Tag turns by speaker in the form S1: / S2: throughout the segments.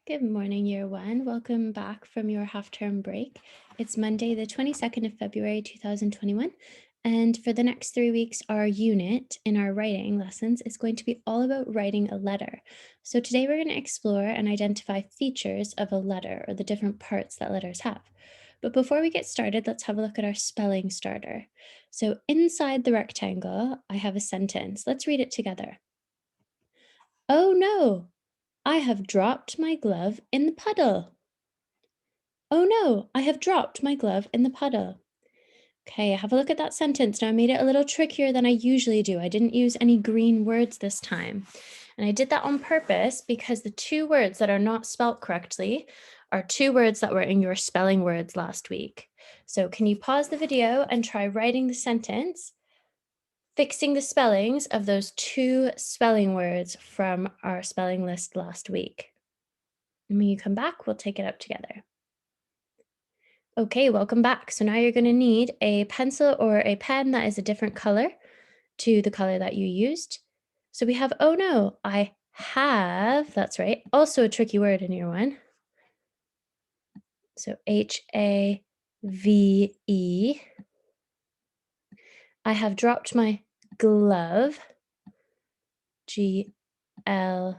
S1: Good morning, year one. Welcome back from your half-term break. It's Monday, the 22nd of February, 2021. And for the next 3 weeks, our unit in our writing lessons is going to be all about writing a letter. So today we're going to explore and identify features of a letter or the different parts that letters have. But before we get started, let's have a look at our spelling starter. So inside the rectangle, I have a sentence. Let's read it together. Oh no, I have dropped my glove in the puddle. Oh no, I have dropped my glove in the puddle. Okay, have a look at that sentence. Now I made it a little trickier than I usually do. I didn't use any green words this time. And I did that on purpose because the two words that are not spelt correctly are two words that were in your spelling words last week. So can you pause the video and try writing the sentence, fixing the spellings of those two spelling words from our spelling list last week? And when you come back, we'll take it up together. Okay, welcome back. So now you're going to need a pencil or a pen that is a different color to the color that you used. So we have, oh no, I have, that's right, also a tricky word in year one. So Have. I have dropped my glove, Glove,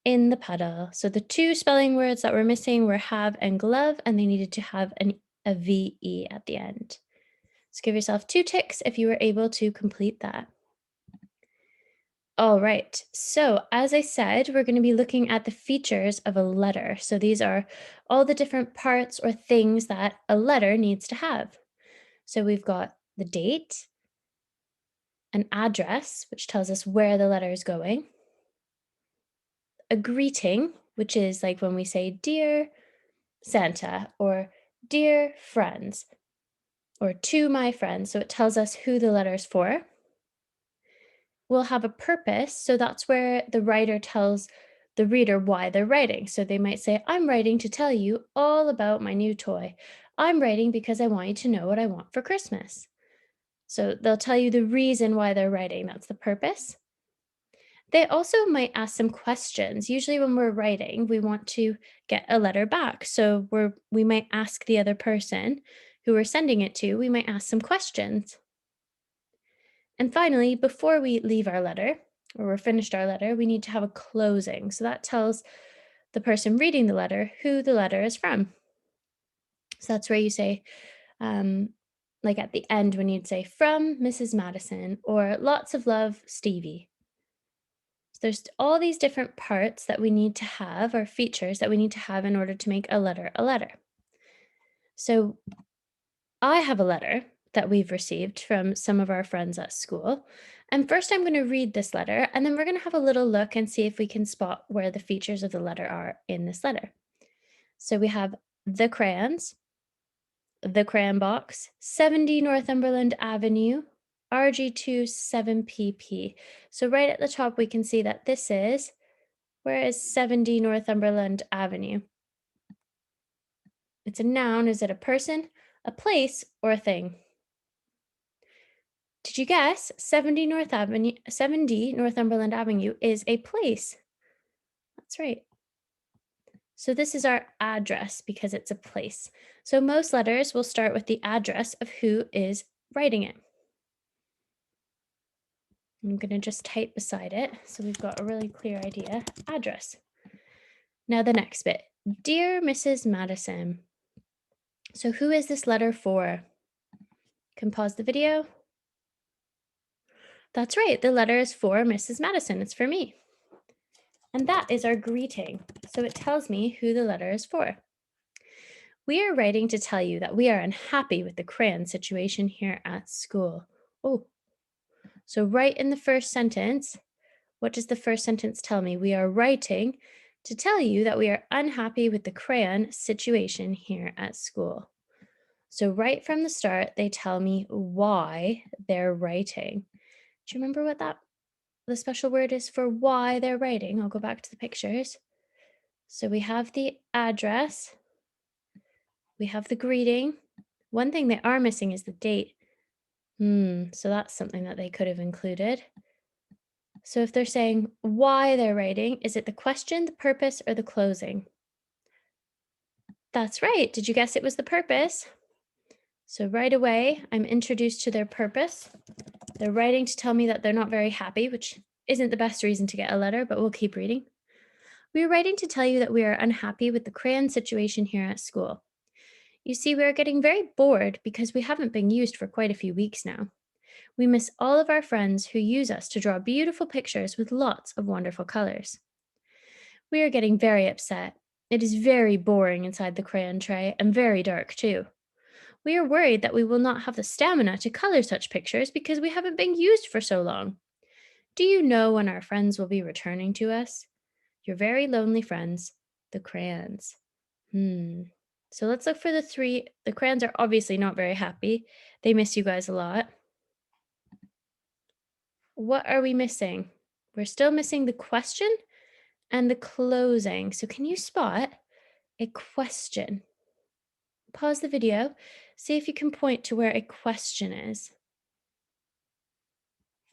S1: in the puddle. So the two spelling words that were missing were have and glove, and they needed to have a VE at the end. So give yourself 2 ticks if you were able to complete that. All right, so as I said, we're going to be looking at the features of a letter. So these are all the different parts or things that a letter needs to have. So we've got the date, an address, which tells us where the letter is going, a greeting, which is like when we say, Dear Santa, or Dear Friends, or To My Friends. So it tells us who the letter is for. We'll have a purpose. So that's where the writer tells the reader why they're writing. So they might say, I'm writing to tell you all about my new toy. I'm writing because I want you to know what I want for Christmas. So they'll tell you the reason why they're writing. That's the purpose. They also might ask some questions. Usually when we're writing, we want to get a letter back. So we might ask the other person who we're sending it to, we might ask some questions. And finally, before we leave our letter or we're finished our letter, we need to have a closing. So that tells the person reading the letter who the letter is from. So that's where you say, like at the end, when you'd say, from Mrs. Madison, or lots of love, Stevie. So there's all these different parts that we need to have, or features that we need to have in order to make a letter a letter. So I have a letter that we've received from some of our friends at school. And first, I'm going to read this letter, and then we're going to have a little look and see if we can spot where the features of the letter are in this letter. So we have the crayons, the crayon box, 70 Northumberland Avenue, RG2 7PP. So right at the top, we can see that this is, where is 70 Northumberland Avenue? It's a noun. Is it a person, a place, or a thing? Did you guess 70 Northumberland Avenue is a place? That's right. So this is our address because it's a place. So most letters will start with the address of who is writing it. I'm going to just type beside it so we've got a really clear idea. Address. Now the next bit. Dear Mrs. Madison. So who is this letter for? Can pause the video. That's right. The letter is for Mrs. Madison. It's for me. And that is our greeting. So it tells me who the letter is for. We are writing to tell you that we are unhappy with the crayon situation here at school. Oh, so right in the first sentence, what does the first sentence tell me? We are writing to tell you that we are unhappy with the crayon situation here at school. So right from the start, they tell me why they're writing. Do you remember what the special word is for why they're writing? I'll go back to the pictures. So we have the address, we have the greeting. One thing they are missing is the date. So that's something that they could have included. So if they're saying why they're writing, is it the question, the purpose, or the closing? That's right. Did you guess it was the purpose? So right away, I'm introduced to their purpose. They're writing to tell me that they're not very happy, which isn't the best reason to get a letter, but we'll keep reading. We are writing to tell you that we are unhappy with the crayon situation here at school. You see, we are getting very bored because we haven't been used for quite a few weeks now. We miss all of our friends who use us to draw beautiful pictures with lots of wonderful colors. We are getting very upset. It is very boring inside the crayon tray and very dark too. We are worried that we will not have the stamina to color such pictures because we haven't been used for so long. Do you know when our friends will be returning to us? Your very lonely friends, the crayons. So let's look for the three. The crayons are obviously not very happy. They miss you guys a lot. What are we missing? We're still missing the question and the closing. So can you spot a question? Pause the video. See if you can point to where a question is.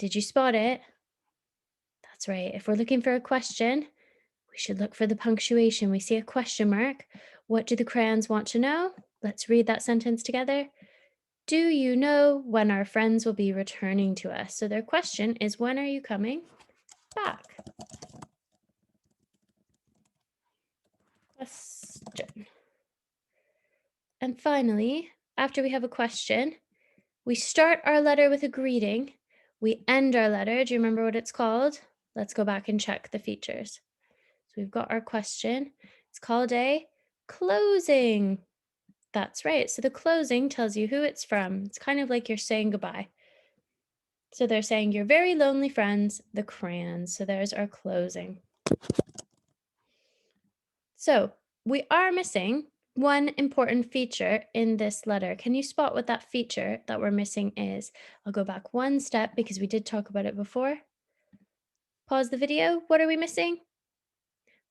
S1: Did you spot it? That's right. If we're looking for a question, we should look for the punctuation. We see a question mark. What do the crayons want to know? Let's read that sentence together. Do you know when our friends will be returning to us? So their question is, when are you coming back? Question. And finally, after we have a question, we start our letter with a greeting. We end our letter. Do you remember what it's called? Let's go back and check the features. So we've got our question. It's called a closing. That's right. So the closing tells you who it's from. It's kind of like you're saying goodbye. So they're saying, your very lonely friends, the crayons. So there's our closing. So we are missing one important feature in this letter. Can you spot what that feature that we're missing is? I'll go back one step because we did talk about it before. Pause the video. What are we missing?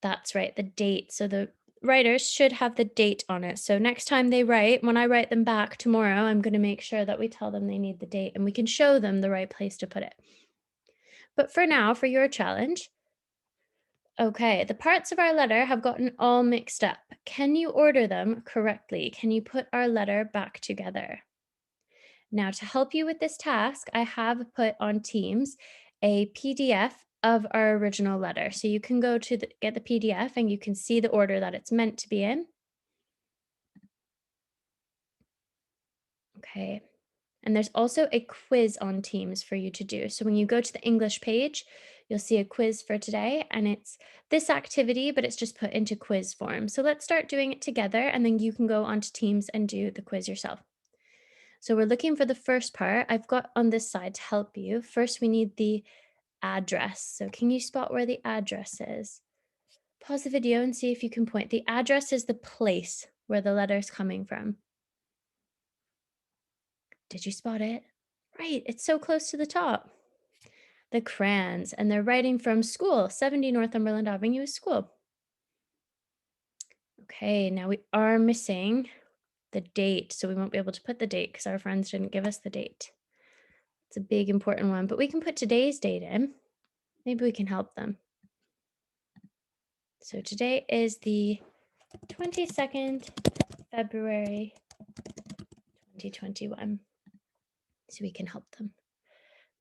S1: That's right, the date. So the writers should have the date on it. So next time they write, when I write them back tomorrow, I'm going to make sure that we tell them they need the date and we can show them the right place to put it. But for now, for your challenge, okay, the parts of our letter have gotten all mixed up. Can you order them correctly? Can you put our letter back together? Now, to help you with this task, I have put on Teams a PDF of our original letter. So you can go to get the PDF and you can see the order that it's meant to be in. Okay. And there's also a quiz on Teams for you to do. So when you go to the English page, you'll see a quiz for today, and it's this activity, but it's just put into quiz form. So let's start doing it together, and then you can go onto Teams and do the quiz yourself. So we're looking for the first part. I've got on this side to help you. First, we need the address. So can you spot where the address is? Pause the video and see if you can point. The address is the place where the letter is coming from. Did you spot it? Right, it's so close to the top. The crayons, and they're writing from school, 70 Northumberland Avenue School. Okay, now we are missing the date, so we won't be able to put the date because our friends didn't give us the date. It's a big important one, but we can put today's date in. Maybe we can help them. So today is the 22nd February 2021. So we can help them.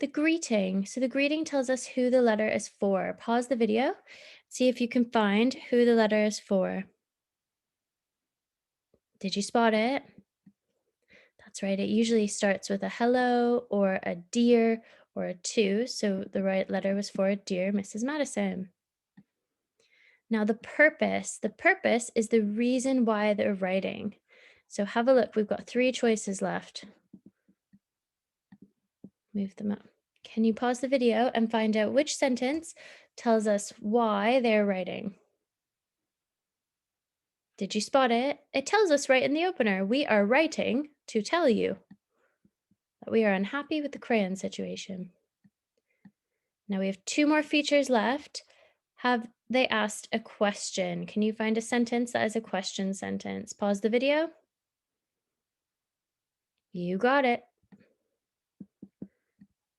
S1: The greeting. So the greeting tells us who the letter is for. Pause the video. See if you can find who the letter is for. Did you spot it? That's right. It usually starts with a hello or a dear or a to. So the right letter was for dear Mrs. Madison. Now the purpose is the reason why they're writing. So have a look. We've got 3 choices left. Move them up. Can you pause the video and find out which sentence tells us why they're writing? Did you spot it? It tells us right in the opener. We are writing to tell you that we are unhappy with the crayon situation. Now we have 2 more features left. Have they asked a question? Can you find a sentence that is a question sentence? Pause the video. You got it.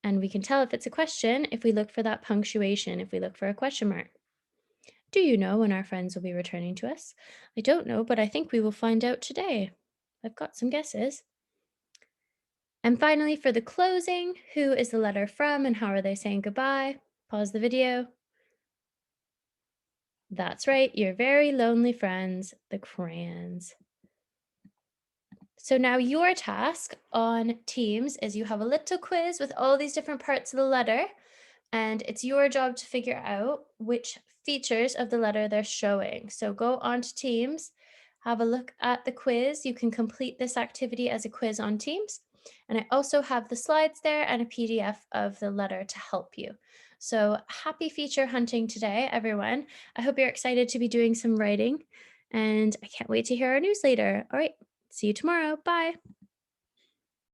S1: And we can tell if it's a question if we look for that punctuation, if we look for a question mark. Do you know when our friends will be returning to us? I don't know, but I think we will find out today. I've got some guesses. And finally, for the closing, who is the letter from and how are they saying goodbye? Pause the video. That's right, your very lonely friends, the crayons. So now your task on Teams is you have a little quiz with all these different parts of the letter, and it's your job to figure out which features of the letter they're showing. So go on to Teams, have a look at the quiz. You can complete this activity as a quiz on Teams. And I also have the slides there and a PDF of the letter to help you. So happy feature hunting today, everyone. I hope you're excited to be doing some writing, and I can't wait to hear our news later. All right, see you tomorrow. Bye.